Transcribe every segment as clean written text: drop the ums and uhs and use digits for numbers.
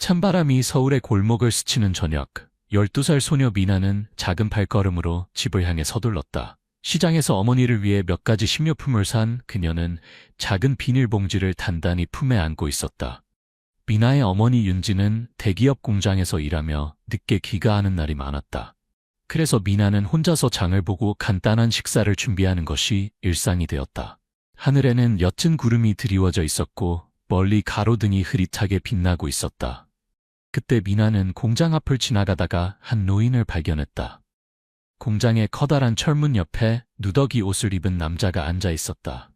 찬바람이 서울의 골목을 스치는 저녁, 12살 소녀 미나는 작은 발걸음으로 집을 향해 서둘렀다. 시장에서 어머니를 위해 몇 가지 식료품을 산 그녀는 작은 비닐봉지를 단단히 품에 안고 있었다. 미나의 어머니 윤지는 대기업 공장에서 일하며 늦게 귀가하는 날이 많았다. 그래서 미나는 혼자서 장을 보고 간단한 식사를 준비하는 것이 일상이 되었다. 하늘에는 옅은 구름이 드리워져 있었고 멀리 가로등이 흐릿하게 빛나고 있었다. 그때 미나는 공장 앞을 지나가다가 한 노인을 발견했다. 공장의 커다란 철문 옆에 누더기 옷을 입은 남자가 앉아 있었다.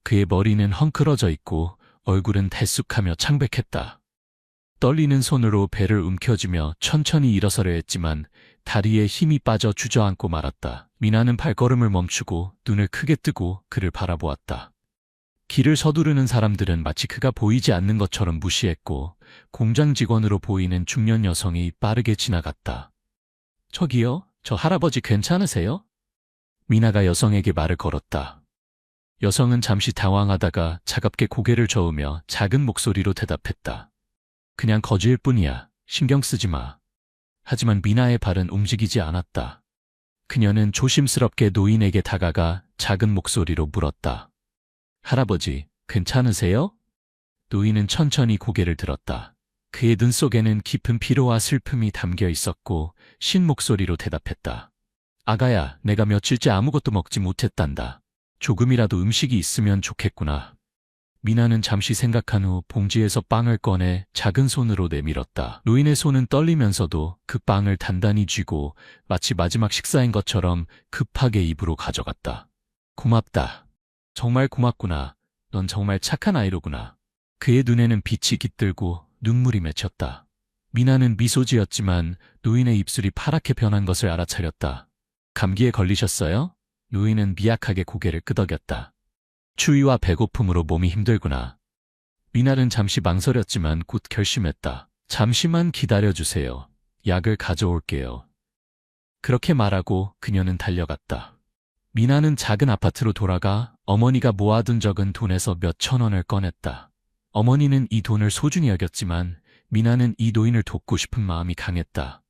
그의 머리는 헝클어져 있고 얼굴은 대쑥하며 창백했다. 떨리는 손으로 배를 움켜쥐며 천천히 일어서려 했지만 다리에 힘이 빠져 주저앉고 말았다. 미나는 발걸음을 멈추고 눈을 크게 뜨고 그를 바라보았다. 길을 서두르는 사람들은 마치 그가 보이지 않는 것처럼 무시했고 공장 직원으로 보이는 중년 여성이 빠르게 지나갔다. 저기요, 저 할아버지 괜찮으세요? 미나가 여성에게 말을 걸었다. 여성은 잠시 당황하다가 차갑게 고개를 저으며 작은 목소리로 대답했다. 그냥 거지일 뿐이야. 신경 쓰지 마. 하지만 미나의 발은 움직이지 않았다. 그녀는 조심스럽게 노인에게 다가가 작은 목소리로 물었다. 할아버지, 괜찮으세요? 노인은 천천히 고개를 들었다. 그의 눈 속에는 깊은 피로와 슬픔이 담겨 있었고 쉰 목소리로 대답했다. 아가야, 내가 며칠째 아무것도 먹지 못했단다. 조금이라도 음식이 있으면 좋겠구나. 미나는 잠시 생각한 후 봉지에서 빵을 꺼내 작은 손으로 내밀었다. 노인의 손은 떨리면서도 그 빵을 단단히 쥐고 마치 마지막 식사인 것처럼 급하게 입으로 가져갔다. 고맙다. 정말 고맙구나. 넌 정말 착한 아이로구나. 그의 눈에는 빛이 깃들고 눈물이 맺혔다. 미나는 미소 지었지만 노인의 입술이 파랗게 변한 것을 알아차렸다. 감기에 걸리셨어요? 노인은 미약하게 고개를 끄덕였다. 추위와 배고픔으로 몸이 힘들구나. 미나는 잠시 망설였지만 곧 결심했다. 잠시만 기다려주세요. 약을 가져올게요. 그렇게 말하고 그녀는 달려갔다. 미나는 작은 아파트로 돌아가 어머니가 모아둔 적은 돈에서 몇천 원을 꺼냈다. 어머니는 이 돈을 소중히 여겼지만 미나는 이 노인을 돕고 싶은 마음이 강했다.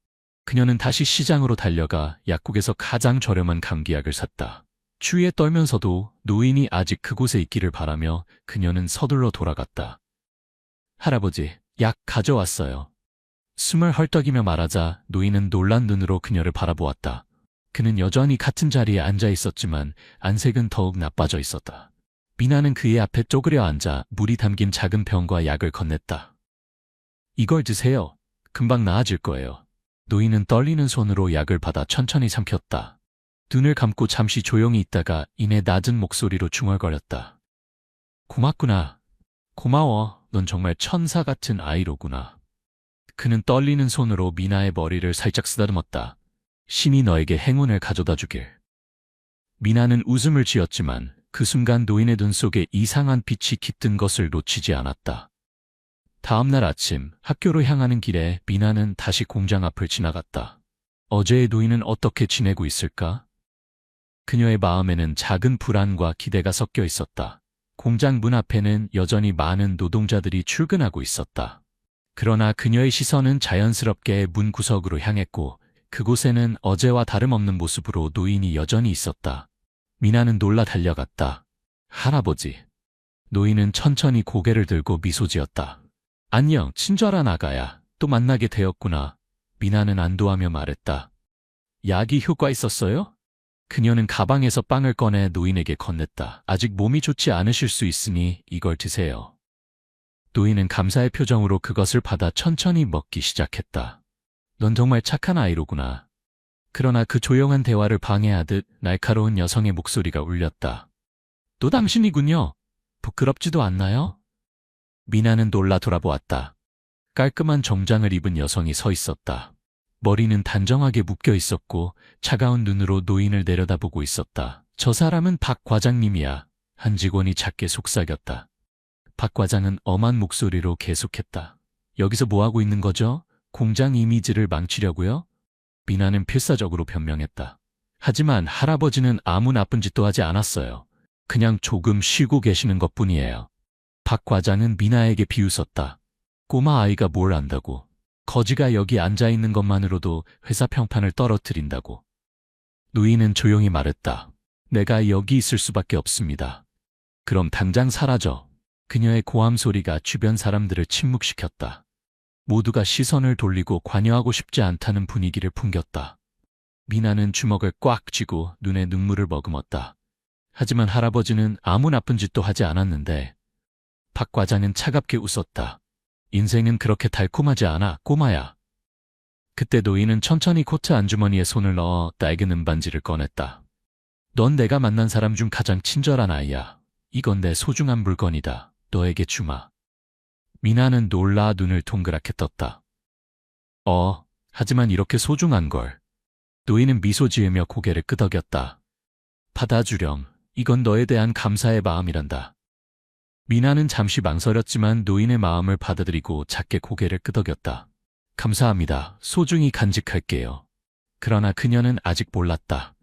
그녀는 다시 시장으로 달려가 약국에서 가장 저렴한 감기약을 샀다. 추위에 떨면서도 노인이 아직 그곳에 있기를 바라며 그녀는 서둘러 돌아갔다. 할아버지, 약 가져왔어요. 숨을 헐떡이며 말하자 노인은 놀란 눈으로 그녀를 바라보았다. 그는 여전히 같은 자리에 앉아 있었지만 안색은 더욱 나빠져 있었다. 미나는 그의 앞에 쪼그려 앉아 물이 담긴 작은 병과 약을 건넸다. 이걸 드세요. 금방 나아질 거예요. 노인은 떨리는 손으로 약을 받아 천천히 삼켰다. 눈을 감고 잠시 조용히 있다가 이내 낮은 목소리로 중얼거렸다. 고맙구나. 고마워. 넌 정말 천사 같은 아이로구나. 그는 떨리는 손으로 미나의 머리를 살짝 쓰다듬었다. 신이 너에게 행운을 가져다 주길. 미나는 웃음을 지었지만 그 순간 노인의 눈 속에 이상한 빛이 깃든 것을 놓치지 않았다. 다음 날 아침 학교로 향하는 길에 미나는 다시 공장 앞을 지나갔다. 어제의 노인은 어떻게 지내고 있을까? 그녀의 마음에는 작은 불안과 기대가 섞여 있었다. 공장 문 앞에는 여전히 많은 노동자들이 출근하고 있었다. 그러나 그녀의 시선은 자연스럽게 문 구석으로 향했고 그곳에는 어제와 다름없는 모습으로 노인이 여전히 있었다. 미나는 놀라 달려갔다. 할아버지. 노인은 천천히 고개를 들고 미소 지었다. 안녕, 친절한 아가야. 또 만나게 되었구나. 미나는 안도하며 말했다. 약이 효과 있었어요? 그녀는 가방에서 빵을 꺼내 노인에게 건넸다. 아직 몸이 좋지 않으실 수 있으니 이걸 드세요. 노인은 감사의 표정으로 그것을 받아 천천히 먹기 시작했다. 넌 정말 착한 아이로구나. 그러나 그 조용한 대화를 방해하듯 날카로운 여성의 목소리가 울렸다. 또 당신이군요. 부끄럽지도 않나요? 미나는 놀라 돌아보았다. 깔끔한 정장을 입은 여성이 서 있었다. 머리는 단정하게 묶여 있었고 차가운 눈으로 노인을 내려다보고 있었다. 저 사람은 박 과장님이야. 한 직원이 작게 속삭였다. 박 과장은 엄한 목소리로 계속했다. 여기서 뭐하고 있는 거죠? 공장 이미지를 망치려고요? 미나는 필사적으로 변명했다. 하지만 할아버지는 아무 나쁜 짓도 하지 않았어요. 그냥 조금 쉬고 계시는 것뿐이에요. 박 과장은 미나에게 비웃었다. 꼬마 아이가 뭘 안다고. 거지가 여기 앉아 있는 것만으로도 회사 평판을 떨어뜨린다고. 노인은 조용히 말했다. 내가 여기 있을 수밖에 없습니다. 그럼 당장 사라져. 그녀의 고함 소리가 주변 사람들을 침묵시켰다. 모두가 시선을 돌리고 관여하고 싶지 않다는 분위기를 풍겼다. 미나는 주먹을 꽉 쥐고 눈에 눈물을 머금었다. 하지만 할아버지는 아무 나쁜 짓도 하지 않았는데. 박 과장은 차갑게 웃었다. 인생은 그렇게 달콤하지 않아, 꼬마야. 그때 노인은 천천히 코트 안주머니에 손을 넣어 낡은 은반지를 꺼냈다. 넌 내가 만난 사람 중 가장 친절한 아이야. 이건 내 소중한 물건이다. 너에게 주마. 미나는 놀라 눈을 동그랗게 떴다. 하지만 이렇게 소중한 걸. 노인은 미소 지으며 고개를 끄덕였다. 받아주렴. 이건 너에 대한 감사의 마음이란다. 미나는 잠시 망설였지만 노인의 마음을 받아들이고 작게 고개를 끄덕였다. 감사합니다. 소중히 간직할게요. 그러나 그녀는 아직 몰랐다.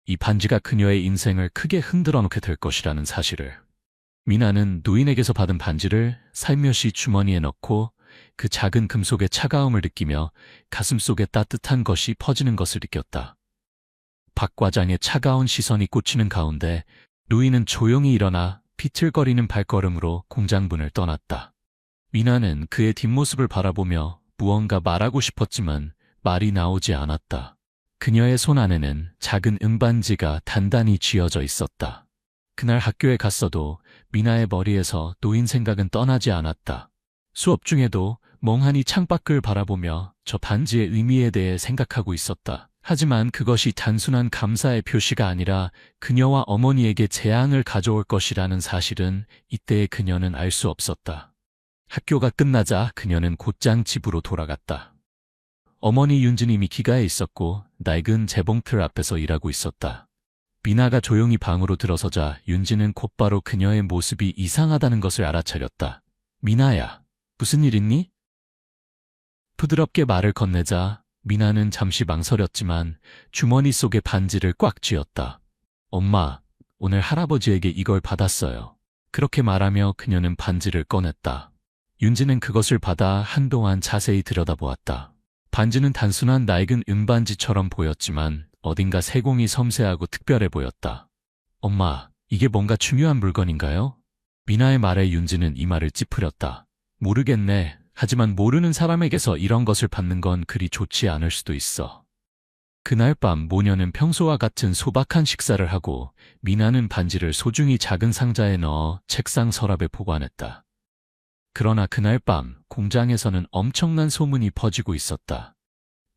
이 반지가 그녀의 인생을 크게 흔들어 놓게 될 것이라는 사실을. 미나는 노인에게서 받은 반지를 살며시 주머니에 넣고 그 작은 금속의 차가움을 느끼며 가슴속에 따뜻한 것이 퍼지는 것을 느꼈다. 박 과장의 차가운 시선이 꽂히는 가운데 노인은 조용히 일어나 비틀거리는 발걸음으로 공장문을 떠났다. 미나는 그의 뒷모습을 바라보며 무언가 말하고 싶었지만 말이 나오지 않았다. 그녀의 손 안에는 작은 은반지가 단단히 쥐어져 있었다. 그날 학교에 갔어도 미나의 머리에서 노인 생각은 떠나지 않았다. 수업 중에도 멍하니 창밖을 바라보며 저 반지의 의미에 대해 생각하고 있었다. 하지만 그것이 단순한 감사의 표시가 아니라 그녀와 어머니에게 재앙을 가져올 것이라는 사실은 이때의 그녀는 알 수 없었다. 학교가 끝나자 그녀는 곧장 집으로 돌아갔다. 어머니 윤지님이 기가에 있었고 낡은 재봉틀 앞에서 일하고 있었다. 미나가 조용히 방으로 들어서자 윤지는 곧바로 그녀의 모습이 이상하다는 것을 알아차렸다. 미나야, 무슨 일 있니? 부드럽게 말을 건네자 미나는 잠시 망설였지만 주머니 속의 반지를 꽉 쥐었다. 엄마, 오늘 할아버지에게 이걸 받았어요. 그렇게 말하며 그녀는 반지를 꺼냈다. 윤지는 그것을 받아 한동안 자세히 들여다보았다. 반지는 단순한 낡은 은반지처럼 보였지만 어딘가 세공이 섬세하고 특별해 보였다. 엄마, 이게 뭔가 중요한 물건인가요? 미나의 말에 윤지는 이마를 찌푸렸다. 모르겠네. 하지만 모르는 사람에게서 이런 것을 받는 건 그리 좋지 않을 수도 있어. 그날 밤 모녀는 평소와 같은 소박한 식사를 하고 미나는 반지를 소중히 작은 상자에 넣어 책상 서랍에 보관했다. 그러나 그날 밤 공장에서는 엄청난 소문이 퍼지고 있었다.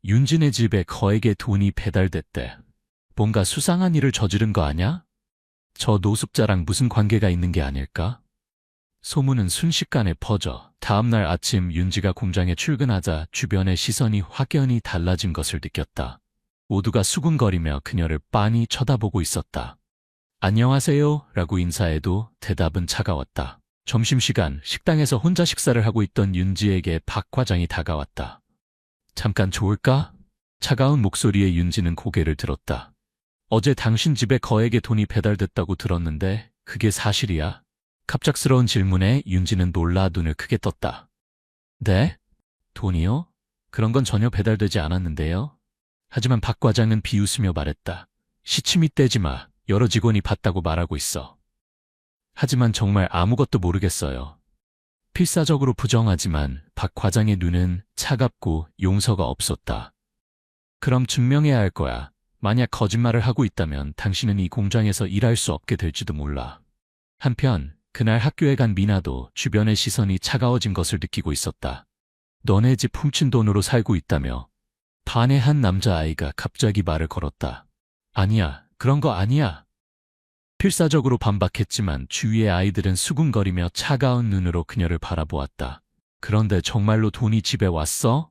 윤진의 집에 거액의 돈이 배달됐대. 뭔가 수상한 일을 저지른 거 아냐? 저 노숙자랑 무슨 관계가 있는 게 아닐까? 소문은 순식간에 퍼져 다음날 아침 윤지가 공장에 출근하자 주변의 시선이 확연히 달라진 것을 느꼈다. 모두가 수군거리며 그녀를 빤히 쳐다보고 있었다. 안녕하세요 라고 인사해도 대답은 차가웠다. 점심시간 식당에서 혼자 식사를 하고 있던 윤지에게 박 과장이 다가왔다. 잠깐 좋을까? 차가운 목소리에 윤지는 고개를 들었다. 어제 당신 집에 거액의 돈이 배달됐다고 들었는데 그게 사실이야? 갑작스러운 질문에 윤지는 놀라 눈을 크게 떴다. 네? 돈이요? 그런 건 전혀 배달되지 않았는데요. 하지만 박 과장은 비웃으며 말했다. 시침이 떼지 마. 여러 직원이 봤다고 말하고 있어. 하지만 정말 아무것도 모르겠어요. 필사적으로 부정하지만 박 과장의 눈은 차갑고 용서가 없었다. 그럼 증명해야 할 거야. 만약 거짓말을 하고 있다면 당신은 이 공장에서 일할 수 없게 될지도 몰라. 한편 그날 학교에 간 미나도 주변의 시선이 차가워진 것을 느끼고 있었다. 너네 집 훔친 돈으로 살고 있다며. 반의 한 남자아이가 갑자기 말을 걸었다. 아니야, 그런 거 아니야. 필사적으로 반박했지만 주위의 아이들은 수군거리며 차가운 눈으로 그녀를 바라보았다. 그런데 정말로 돈이 집에 왔어?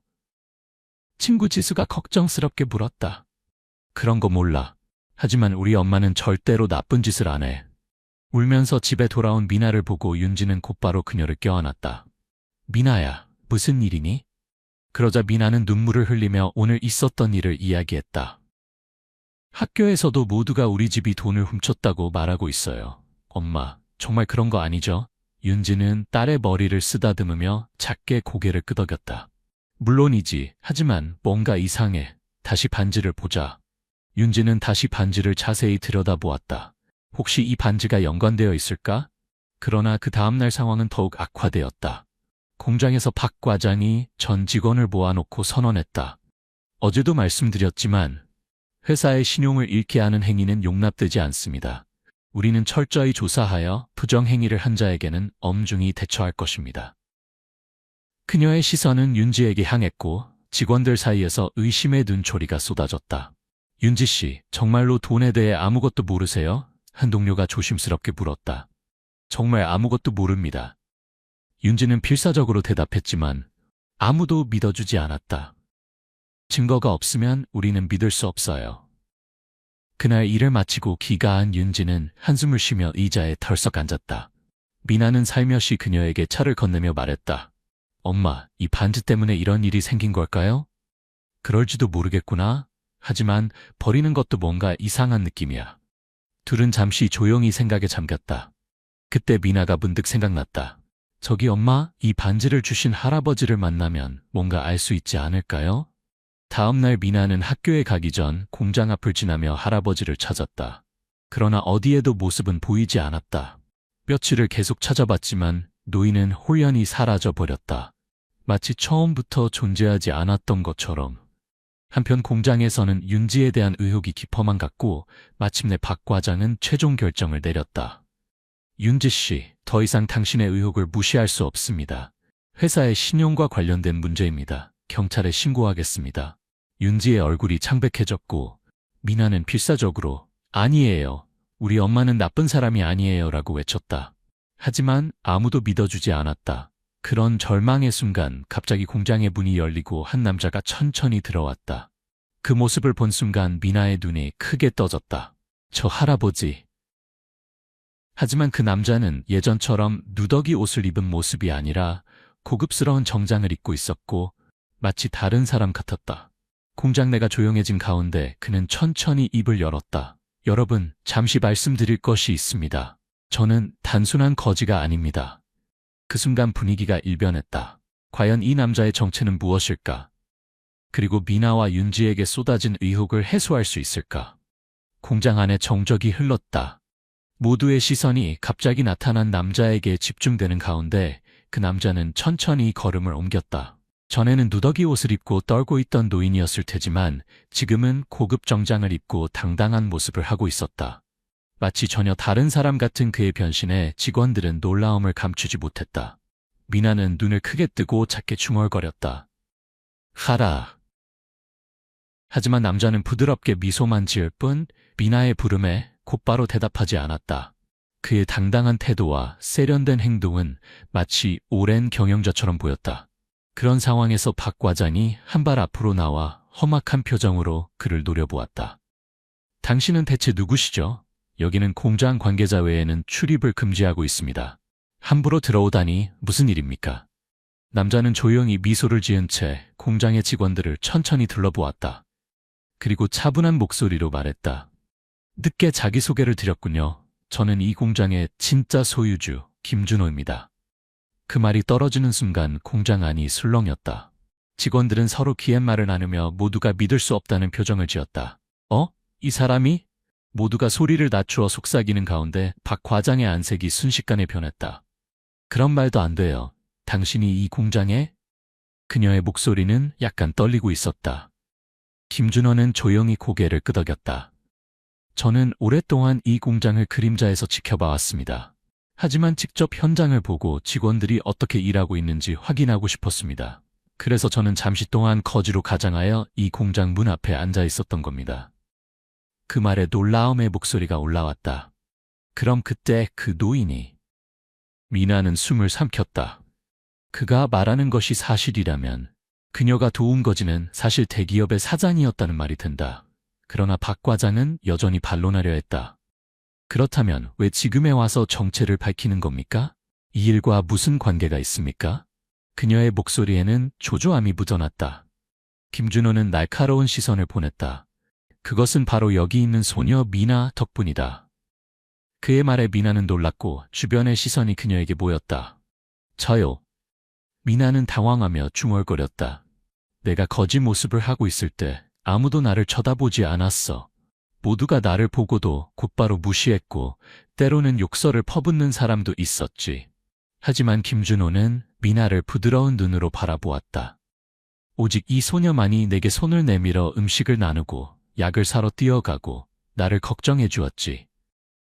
친구 지수가 걱정스럽게 물었다. 그런 거 몰라. 하지만 우리 엄마는 절대로 나쁜 짓을 안 해. 울면서 집에 돌아온 미나를 보고 윤지는 곧바로 그녀를 껴안았다. 미나야, 무슨 일이니? 그러자 미나는 눈물을 흘리며 오늘 있었던 일을 이야기했다. 학교에서도 모두가 우리 집이 돈을 훔쳤다고 말하고 있어요. 엄마, 정말 그런 거 아니죠? 윤지는 딸의 머리를 쓰다듬으며 작게 고개를 끄덕였다. 물론이지. 하지만 뭔가 이상해. 다시 반지를 보자. 윤지는 다시 반지를 자세히 들여다보았다. 혹시 이 반지가 연관되어 있을까? 그러나 그 다음날 상황은 더욱 악화되었다. 공장에서 박 과장이 전 직원을 모아놓고 선언했다. 어제도 말씀드렸지만 회사의 신용을 잃게 하는 행위는 용납되지 않습니다. 우리는 철저히 조사하여 부정행위를 한 자에게는 엄중히 대처할 것입니다. 그녀의 시선은 윤지에게 향했고 직원들 사이에서 의심의 눈초리가 쏟아졌다. 윤지 씨, 정말로 돈에 대해 아무것도 모르세요? 한 동료가 조심스럽게 물었다. 정말 아무것도 모릅니다. 윤지는 필사적으로 대답했지만 아무도 믿어주지 않았다. 증거가 없으면 우리는 믿을 수 없어요. 그날 일을 마치고 귀가한 윤지는 한숨을 쉬며 의자에 덜썩 앉았다. 미나는 살며시 그녀에게 차를 건네며 말했다. 엄마, 이 반지 때문에 이런 일이 생긴 걸까요? 그럴지도 모르겠구나. 하지만 버리는 것도 뭔가 이상한 느낌이야. 둘은 잠시 조용히 생각에 잠겼다. 그때 미나가 문득 생각났다. 저기 엄마, 이 반지를 주신 할아버지를 만나면 뭔가 알 수 있지 않을까요? 다음 날 미나는 학교에 가기 전 공장 앞을 지나며 할아버지를 찾았다. 그러나 어디에도 모습은 보이지 않았다. 며칠을 계속 찾아봤지만 노인은 홀연히 사라져 버렸다. 마치 처음부터 존재하지 않았던 것처럼. 한편 공장에서는 윤지에 대한 의혹이 깊어만 갔고 마침내 박 과장은 최종 결정을 내렸다. 윤지 씨, 더 이상 당신의 의혹을 무시할 수 없습니다. 회사의 신용과 관련된 문제입니다. 경찰에 신고하겠습니다. 윤지의 얼굴이 창백해졌고 미나는 필사적으로 아니에요. 우리 엄마는 나쁜 사람이 아니에요 라고 외쳤다. 하지만 아무도 믿어주지 않았다. 그런 절망의 순간 갑자기 공장의 문이 열리고 한 남자가 천천히 들어왔다. 그 모습을 본 순간 미나의 눈이 크게 떠졌다. 저 할아버지. 하지만 그 남자는 예전처럼 누더기 옷을 입은 모습이 아니라 고급스러운 정장을 입고 있었고 마치 다른 사람 같았다. 공장 내가 조용해진 가운데 그는 천천히 입을 열었다. 여러분, 잠시 말씀드릴 것이 있습니다. 저는 단순한 거지가 아닙니다. 그 순간 분위기가 일변했다. 과연 이 남자의 정체는 무엇일까? 그리고 미나와 윤지에게 쏟아진 의혹을 해소할 수 있을까? 공장 안에 정적이 흘렀다. 모두의 시선이 갑자기 나타난 남자에게 집중되는 가운데 그 남자는 천천히 걸음을 옮겼다. 전에는 누더기 옷을 입고 떨고 있던 노인이었을 테지만 지금은 고급 정장을 입고 당당한 모습을 하고 있었다. 마치 전혀 다른 사람 같은 그의 변신에 직원들은 놀라움을 감추지 못했다. 미나는 눈을 크게 뜨고 작게 중얼거렸다. 하라. 하지만 남자는 부드럽게 미소만 지을 뿐 미나의 부름에 곧바로 대답하지 않았다. 그의 당당한 태도와 세련된 행동은 마치 오랜 경영자처럼 보였다. 그런 상황에서 박 과장이 한 발 앞으로 나와 험악한 표정으로 그를 노려보았다. 당신은 대체 누구시죠? 여기는 공장 관계자 외에는 출입을 금지하고 있습니다. 함부로 들어오다니 무슨 일입니까? 남자는 조용히 미소를 지은 채 공장의 직원들을 천천히 둘러보았다. 그리고 차분한 목소리로 말했다. 늦게 자기소개를 드렸군요. 저는 이 공장의 진짜 소유주 김준호입니다. 그 말이 떨어지는 순간 공장 안이 술렁였다. 직원들은 서로 기헥말을 나누며 모두가 믿을 수 없다는 표정을 지었다. 이 사람이? 모두가 소리를 낮추어 속삭이는 가운데 박 과장의 안색이 순식간에 변했다. 그런 말도 안 돼요. 당신이 이 공장에? 그녀의 목소리는 약간 떨리고 있었다. 김준호는 조용히 고개를 끄덕였다. 저는 오랫동안 이 공장을 그림자에서 지켜봐왔습니다. 하지만 직접 현장을 보고 직원들이 어떻게 일하고 있는지 확인하고 싶었습니다. 그래서 저는 잠시 동안 거지로 가장하여 이 공장 문 앞에 앉아 있었던 겁니다. 그 말에 놀라움의 목소리가 올라왔다. 그럼 그때 그 노인이. 미나는 숨을 삼켰다. 그가 말하는 것이 사실이라면 그녀가 도운 거지는 사실 대기업의 사장이었다는 말이 된다. 그러나 박 과장은 여전히 반론하려 했다. 그렇다면 왜 지금에 와서 정체를 밝히는 겁니까? 이 일과 무슨 관계가 있습니까? 그녀의 목소리에는 조조함이 묻어났다. 김준호는 날카로운 시선을 보냈다. 그것은 바로 여기 있는 소녀 미나 덕분이다. 그의 말에 미나는 놀랐고 주변의 시선이 그녀에게 모였다. 저요. 미나는 당황하며 중얼거렸다. 내가 거짓 모습을 하고 있을 때 아무도 나를 쳐다보지 않았어. 모두가 나를 보고도 곧바로 무시했고 때로는 욕설을 퍼붓는 사람도 있었지. 하지만 김준호는 미나를 부드러운 눈으로 바라보았다. 오직 이 소녀만이 내게 손을 내밀어 음식을 나누고 약을 사러 뛰어가고 나를 걱정해 주었지.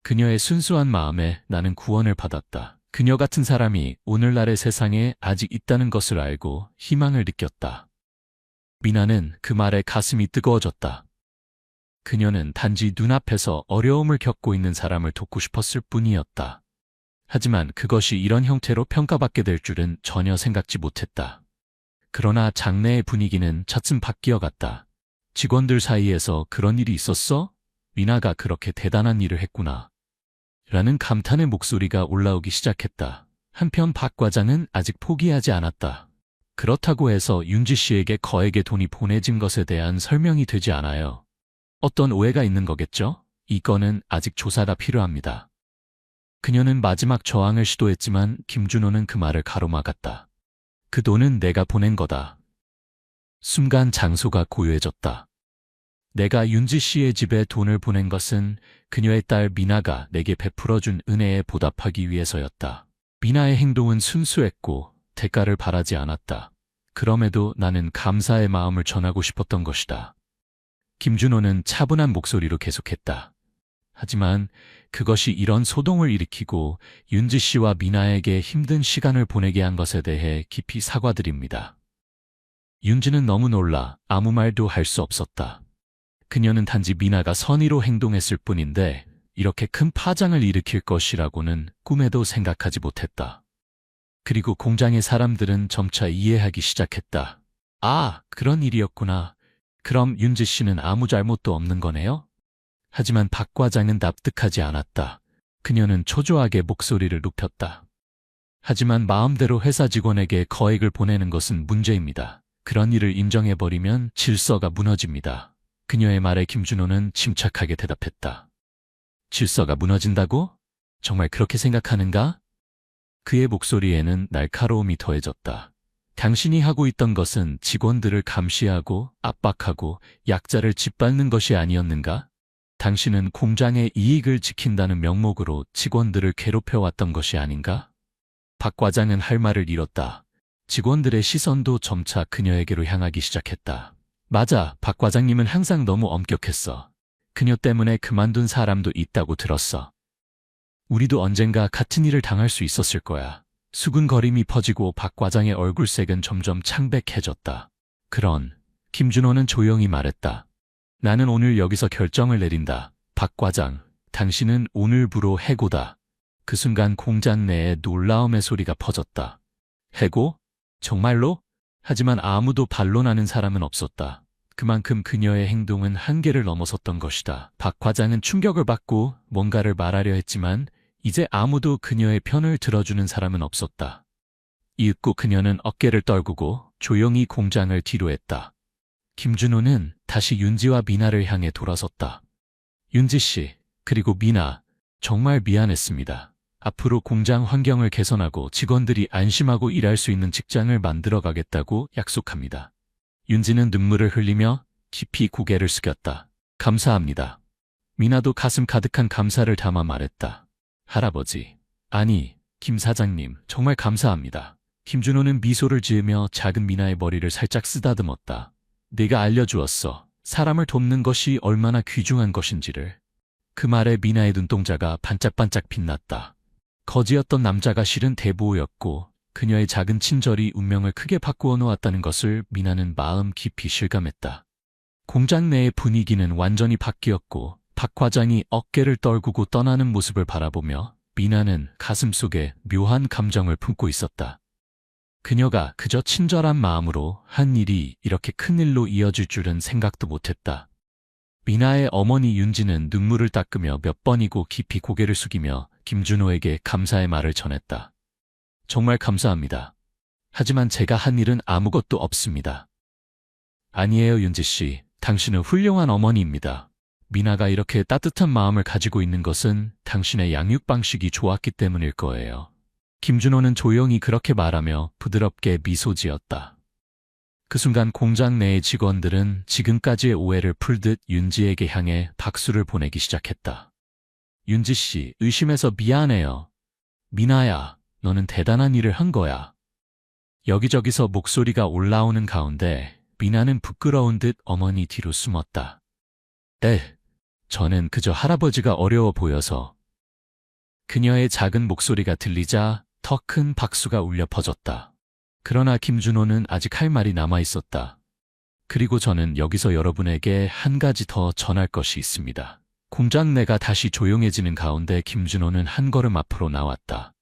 그녀의 순수한 마음에 나는 구원을 받았다. 그녀 같은 사람이 오늘날의 세상에 아직 있다는 것을 알고 희망을 느꼈다. 미나는 그 말에 가슴이 뜨거워졌다. 그녀는 단지 눈앞에서 어려움을 겪고 있는 사람을 돕고 싶었을 뿐이었다. 하지만 그것이 이런 형태로 평가받게 될 줄은 전혀 생각지 못했다. 그러나 장내의 분위기는 차츰 바뀌어갔다. 직원들 사이에서 그런 일이 있었어? 미나가 그렇게 대단한 일을 했구나. 라는 감탄의 목소리가 올라오기 시작했다. 한편 박 과장은 아직 포기하지 않았다. 그렇다고 해서 윤지 씨에게 거액의 돈이 보내진 것에 대한 설명이 되지 않아요. 어떤 오해가 있는 거겠죠? 이 건은 아직 조사가 필요합니다. 그녀는 마지막 저항을 시도했지만 김준호는 그 말을 가로막았다. 그 돈은 내가 보낸 거다. 순간 장소가 고요해졌다. 내가 윤지 씨의 집에 돈을 보낸 것은 그녀의 딸 미나가 내게 베풀어준 은혜에 보답하기 위해서였다. 미나의 행동은 순수했고 대가를 바라지 않았다. 그럼에도 나는 감사의 마음을 전하고 싶었던 것이다. 김준호는 차분한 목소리로 계속했다. 하지만 그것이 이런 소동을 일으키고 윤지 씨와 미나에게 힘든 시간을 보내게 한 것에 대해 깊이 사과드립니다. 윤지는 너무 놀라 아무 말도 할 수 없었다. 그녀는 단지 미나가 선의로 행동했을 뿐인데 이렇게 큰 파장을 일으킬 것이라고는 꿈에도 생각하지 못했다. 그리고 공장의 사람들은 점차 이해하기 시작했다. 아, 그런 일이었구나. 그럼 윤지 씨는 아무 잘못도 없는 거네요? 하지만 박 과장은 납득하지 않았다. 그녀는 초조하게 목소리를 높였다. 하지만 마음대로 회사 직원에게 거액을 보내는 것은 문제입니다. 그런 일을 인정해버리면 질서가 무너집니다. 그녀의 말에 김준호는 침착하게 대답했다. 질서가 무너진다고? 정말 그렇게 생각하는가? 그의 목소리에는 날카로움이 더해졌다. 당신이 하고 있던 것은 직원들을 감시하고 압박하고 약자를 짓밟는 것이 아니었는가? 당신은 공장의 이익을 지킨다는 명목으로 직원들을 괴롭혀왔던 것이 아닌가? 박 과장은 할 말을 잃었다. 직원들의 시선도 점차 그녀에게로 향하기 시작했다. 맞아, 박 과장님은 항상 너무 엄격했어. 그녀 때문에 그만둔 사람도 있다고 들었어. 우리도 언젠가 같은 일을 당할 수 있었을 거야. 수근거림이 퍼지고 박 과장의 얼굴색은 점점 창백해졌다. 김준호는 조용히 말했다. 나는 오늘 여기서 결정을 내린다. 박 과장, 당신은 오늘부로 해고다. 그 순간 공장 내에 놀라움의 소리가 퍼졌다. 해고? 정말로? 하지만 아무도 반론하는 사람은 없었다. 그만큼 그녀의 행동은 한계를 넘어섰던 것이다. 박 과장은 충격을 받고 뭔가를 말하려 했지만 이제 아무도 그녀의 편을 들어주는 사람은 없었다. 이윽고 그녀는 어깨를 떨구고 조용히 공장을 뒤로했다. 김준호는 다시 윤지와 미나를 향해 돌아섰다. 윤지 씨, 그리고 미나, 정말 미안했습니다. 앞으로 공장 환경을 개선하고 직원들이 안심하고 일할 수 있는 직장을 만들어 가겠다고 약속합니다. 윤지는 눈물을 흘리며 깊이 고개를 숙였다. 감사합니다. 미나도 가슴 가득한 감사를 담아 말했다. 할아버지, 아니, 김 사장님, 정말 감사합니다. 김준호는 미소를 지으며 작은 미나의 머리를 살짝 쓰다듬었다. 네가 알려주었어. 사람을 돕는 것이 얼마나 귀중한 것인지를. 그 말에 미나의 눈동자가 반짝반짝 빛났다. 거지였던 남자가 실은 대보였고 그녀의 작은 친절이 운명을 크게 바꾸어 놓았다는 것을 미나는 마음 깊이 실감했다. 공장 내의 분위기는 완전히 바뀌었고 박 과장이 어깨를 떨구고 떠나는 모습을 바라보며 미나는 가슴속에 묘한 감정을 품고 있었다. 그녀가 그저 친절한 마음으로 한 일이 이렇게 큰 일로 이어질 줄은 생각도 못했다. 미나의 어머니 윤지는 눈물을 닦으며 몇 번이고 깊이 고개를 숙이며 김준호에게 감사의 말을 전했다. 정말 감사합니다. 하지만 제가 한 일은 아무것도 없습니다. 아니에요, 윤지 씨. 당신은 훌륭한 어머니입니다. 미나가 이렇게 따뜻한 마음을 가지고 있는 것은 당신의 양육 방식이 좋았기 때문일 거예요. 김준호는 조용히 그렇게 말하며 부드럽게 미소 지었다. 그 순간 공장 내의 직원들은 지금까지의 오해를 풀듯 윤지에게 향해 박수를 보내기 시작했다. 윤지 씨, 의심해서 미안해요. 미나야, 너는 대단한 일을 한 거야. 여기저기서 목소리가 올라오는 가운데 미나는 부끄러운 듯 어머니 뒤로 숨었다. 네, 저는 그저 할아버지가 어려워 보여서. 그녀의 작은 목소리가 들리자 더 큰 박수가 울려 퍼졌다. 그러나 김준호는 아직 할 말이 남아 있었다. 그리고 저는 여기서 여러분에게 한 가지 더 전할 것이 있습니다. 공장 내가 다시 조용해지는 가운데 김준호는 한 걸음 앞으로 나왔다.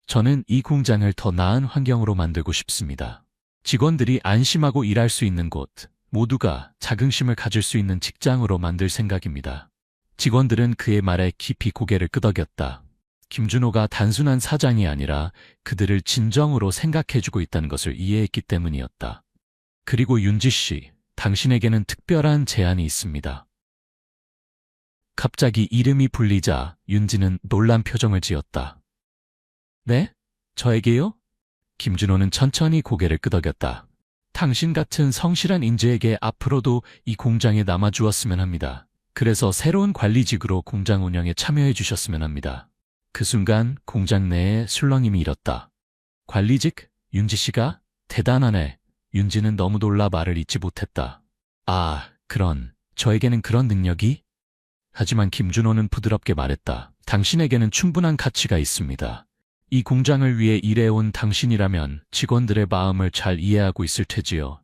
저는 이 공장을 더 나은 환경으로 만들고 싶습니다. 직원들이 안심하고 일할 수 있는 곳, 모두가 자긍심을 가질 수 있는 직장으로 만들 생각입니다. 직원들은 그의 말에 깊이 고개를 끄덕였다. 김준호가 단순한 사장이 아니라 그들을 진정으로 생각해주고 있다는 것을 이해했기 때문이었다. 그리고 윤지 씨, 당신에게는 특별한 제안이 있습니다. 갑자기 이름이 불리자 윤지는 놀란 표정을 지었다. 네? 저에게요? 김준호는 천천히 고개를 끄덕였다. 당신 같은 성실한 인재에게 앞으로도 이 공장에 남아주었으면 합니다. 그래서 새로운 관리직으로 공장 운영에 참여해 주셨으면 합니다. 그 순간 공장 내에 술렁임이 일었다. 관리직? 윤지 씨가? 대단하네. 윤지는 너무 놀라 말을 잇지 못했다. 아, 저에게는 그런 능력이? 하지만 김준호는 부드럽게 말했다. 당신에게는 충분한 가치가 있습니다. 이 공장을 위해 일해온 당신이라면 직원들의 마음을 잘 이해하고 있을 테지요.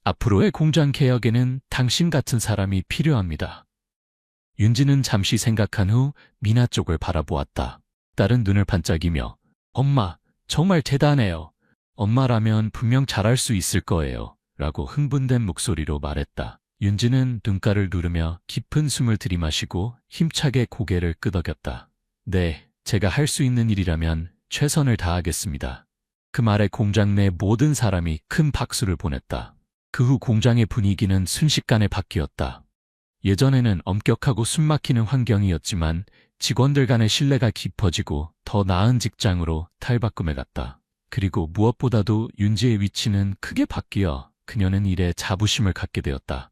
앞으로의 공장 개혁에는 당신 같은 사람이 필요합니다. 윤지는 잠시 생각한 후 미나 쪽을 바라보았다. 딸은 눈을 반짝이며 엄마, 정말 대단해요. 엄마라면 분명 잘할 수 있을 거예요. 라고 흥분된 목소리로 말했다. 윤지는 눈가를 누르며 깊은 숨을 들이마시고 힘차게 고개를 끄덕였다. 네, 제가 할 수 있는 일이라면 최선을 다하겠습니다. 그 말에 공장 내 모든 사람이 큰 박수를 보냈다. 그 후 공장의 분위기는 순식간에 바뀌었다. 예전에는 엄격하고 숨막히는 환경이었지만 직원들 간의 신뢰가 깊어지고 더 나은 직장으로 탈바꿈해 갔다. 그리고 무엇보다도 윤지의 위치는 크게 바뀌어 그녀는 일에 자부심을 갖게 되었다.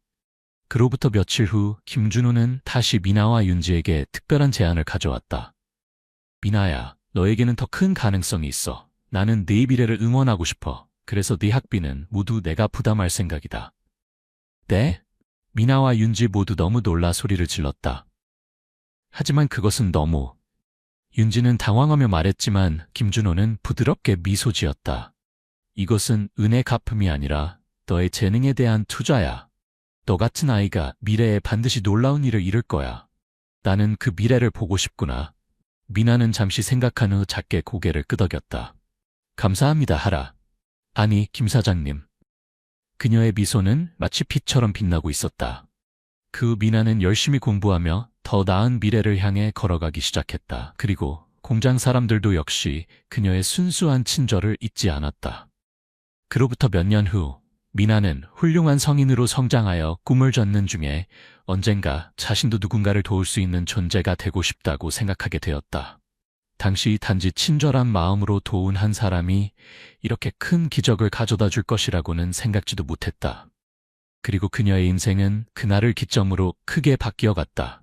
그로부터 며칠 후 김준호는 다시 미나와 윤지에게 특별한 제안을 가져왔다. 미나야, 너에게는 더 큰 가능성이 있어. 나는 네 미래를 응원하고 싶어. 그래서 네 학비는 모두 내가 부담할 생각이다. 네? 미나와 윤지 모두 너무 놀라 소리를 질렀다. 하지만 그것은 너무... 윤지는 당황하며 말했지만 김준호는 부드럽게 미소 지었다. 이것은 은혜 갚음이 아니라 너의 재능에 대한 투자야. 너 같은 아이가 미래에 반드시 놀라운 일을 이룰 거야. 나는 그 미래를 보고 싶구나. 미나는 잠시 생각한 후 작게 고개를 끄덕였다. 감사합니다, 하라. 아니, 김 사장님. 그녀의 미소는 마치 빛처럼 빛나고 있었다. 그 후 미나는 열심히 공부하며 더 나은 미래를 향해 걸어가기 시작했다. 그리고 공장 사람들도 역시 그녀의 순수한 친절을 잊지 않았다. 그로부터 몇 년 후 미나는 훌륭한 성인으로 성장하여 꿈을 젓는 중에 언젠가 자신도 누군가를 도울 수 있는 존재가 되고 싶다고 생각하게 되었다. 당시 단지 친절한 마음으로 도운 한 사람이 이렇게 큰 기적을 가져다 줄 것이라고는 생각지도 못했다. 그리고 그녀의 인생은 그날을 기점으로 크게 바뀌어갔다.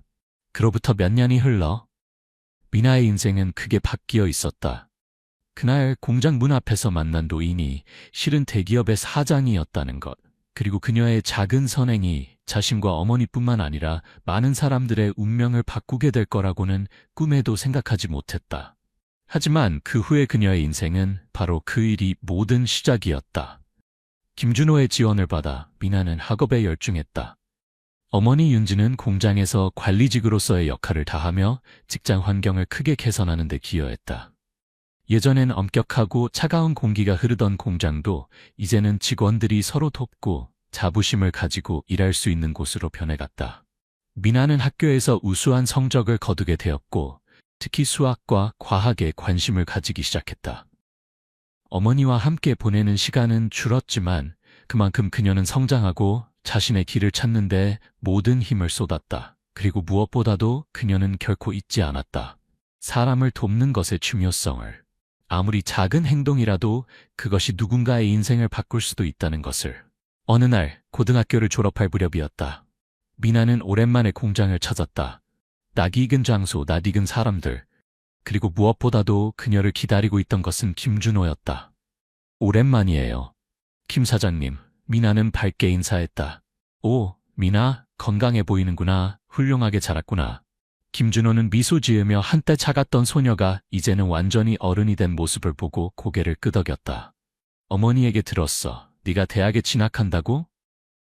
그로부터 몇 년이 흘러 미나의 인생은 크게 바뀌어 있었다. 그날 공장 문 앞에서 만난 노인이 실은 대기업의 사장이었다는 것, 그리고 그녀의 작은 선행이 자신과 어머니뿐만 아니라 많은 사람들의 운명을 바꾸게 될 거라고는 꿈에도 생각하지 못했다. 하지만 그 후에 그녀의 인생은 바로 그 일이 모든 시작이었다. 김준호의 지원을 받아 미나는 학업에 열중했다. 어머니 윤지는 공장에서 관리직으로서의 역할을 다하며 직장 환경을 크게 개선하는 데 기여했다. 예전엔 엄격하고 차가운 공기가 흐르던 공장도 이제는 직원들이 서로 돕고 자부심을 가지고 일할 수 있는 곳으로 변해갔다. 미나는 학교에서 우수한 성적을 거두게 되었고 특히 수학과 과학에 관심을 가지기 시작했다. 어머니와 함께 보내는 시간은 줄었지만 그만큼 그녀는 성장하고 자신의 길을 찾는 데 모든 힘을 쏟았다. 그리고 무엇보다도 그녀는 결코 잊지 않았다. 사람을 돕는 것의 중요성을. 아무리 작은 행동이라도 그것이 누군가의 인생을 바꿀 수도 있다는 것을. 어느 날 고등학교를 졸업할 무렵이었다. 미나는 오랜만에 공장을 찾았다. 낯익은 장소, 낯익은 사람들. 그리고 무엇보다도 그녀를 기다리고 있던 것은 김준호였다. 오랜만이에요. 김 사장님, 미나는 밝게 인사했다. 오, 미나, 건강해 보이는구나. 훌륭하게 자랐구나. 김준호는 미소 지으며 한때 작았던 소녀가 이제는 완전히 어른이 된 모습을 보고 고개를 끄덕였다. 어머니에게 들었어. 네가 대학에 진학한다고?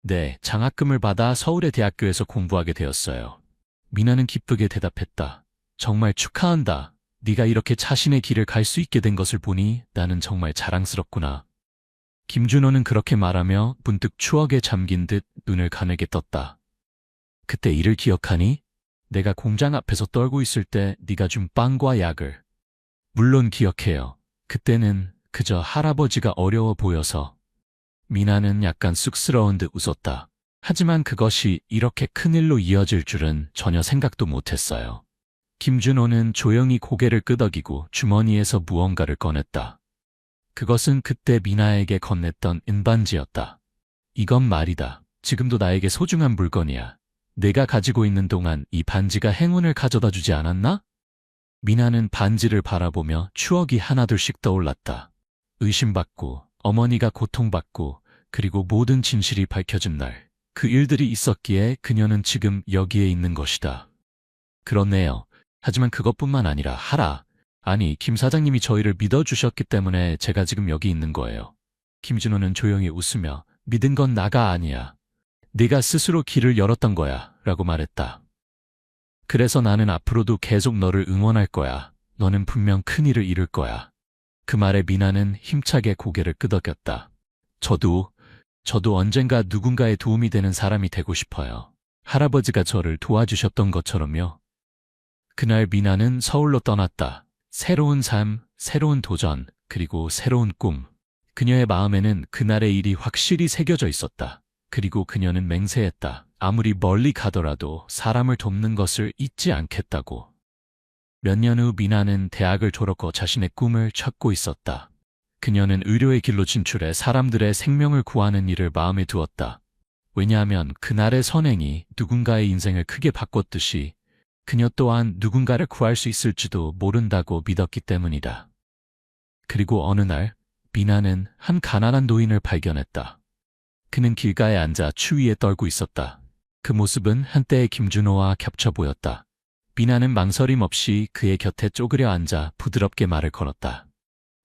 네, 장학금을 받아 서울의 대학교에서 공부하게 되었어요. 미나는 기쁘게 대답했다. 정말 축하한다. 네가 이렇게 자신의 길을 갈 수 있게 된 것을 보니 나는 정말 자랑스럽구나. 김준호는 그렇게 말하며 문득 추억에 잠긴 듯 눈을 가늘게 떴다. 그때 일을 기억하니? 내가 공장 앞에서 떨고 있을 때 네가 준 빵과 약을. 물론 기억해요. 그때는 그저 할아버지가 어려워 보여서. 미나는 약간 쑥스러운 듯 웃었다. 하지만 그것이 이렇게 큰일로 이어질 줄은 전혀 생각도 못했어요. 김준호는 조용히 고개를 끄덕이고 주머니에서 무언가를 꺼냈다. 그것은 그때 미나에게 건넸던 은반지였다. 이건 말이다. 지금도 나에게 소중한 물건이야. 내가 가지고 있는 동안 이 반지가 행운을 가져다 주지 않았나? 미나는 반지를 바라보며 추억이 하나둘씩 떠올랐다. 의심받고, 어머니가 고통받고, 그리고 모든 진실이 밝혀진 날. 그 일들이 있었기에 그녀는 지금 여기에 있는 것이다. 그렇네요. 하지만 그것뿐만 아니라 아니, 김 사장님이 저희를 믿어주셨기 때문에 제가 지금 여기 있는 거예요. 김준호는 조용히 웃으며 믿은 건 나가 아니야. 네가 스스로 길을 열었던 거야 라고 말했다. 그래서 나는 앞으로도 계속 너를 응원할 거야. 너는 분명 큰일을 이룰 거야. 그 말에 미나는 힘차게 고개를 끄덕였다. 저도 언젠가 누군가의 도움이 되는 사람이 되고 싶어요. 할아버지가 저를 도와주셨던 것처럼요. 그날 미나는 서울로 떠났다. 새로운 삶, 새로운 도전, 그리고 새로운 꿈. 그녀의 마음에는 그날의 일이 확실히 새겨져 있었다. 그리고 그녀는 맹세했다. 아무리 멀리 가더라도 사람을 돕는 것을 잊지 않겠다고. 몇 년 후 미나는 대학을 졸업 후 자신의 꿈을 찾고 있었다. 그녀는 의료의 길로 진출해 사람들의 생명을 구하는 일을 마음에 두었다. 왜냐하면 그날의 선행이 누군가의 인생을 크게 바꿨듯이 그녀 또한 누군가를 구할 수 있을지도 모른다고 믿었기 때문이다. 그리고 어느 날 미나는 한 가난한 노인을 발견했다. 그는 길가에 앉아 추위에 떨고 있었다. 그 모습은 한때의 김준호와 겹쳐 보였다. 미나는 망설임 없이 그의 곁에 쪼그려 앉아 부드럽게 말을 걸었다.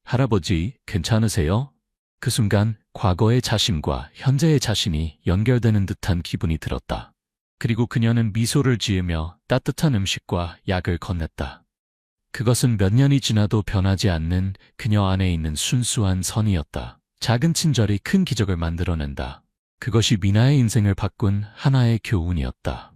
할아버지, 괜찮으세요? 그 순간 과거의 자신과 현재의 자신이 연결되는 듯한 기분이 들었다. 그리고 그녀는 미소를 지으며 따뜻한 음식과 약을 건넸다. 그것은 몇 년이 지나도 변하지 않는 그녀 안에 있는 순수한 선이었다. 작은 친절이 큰 기적을 만들어낸다. 그것이 미나의 인생을 바꾼 하나의 교훈이었다.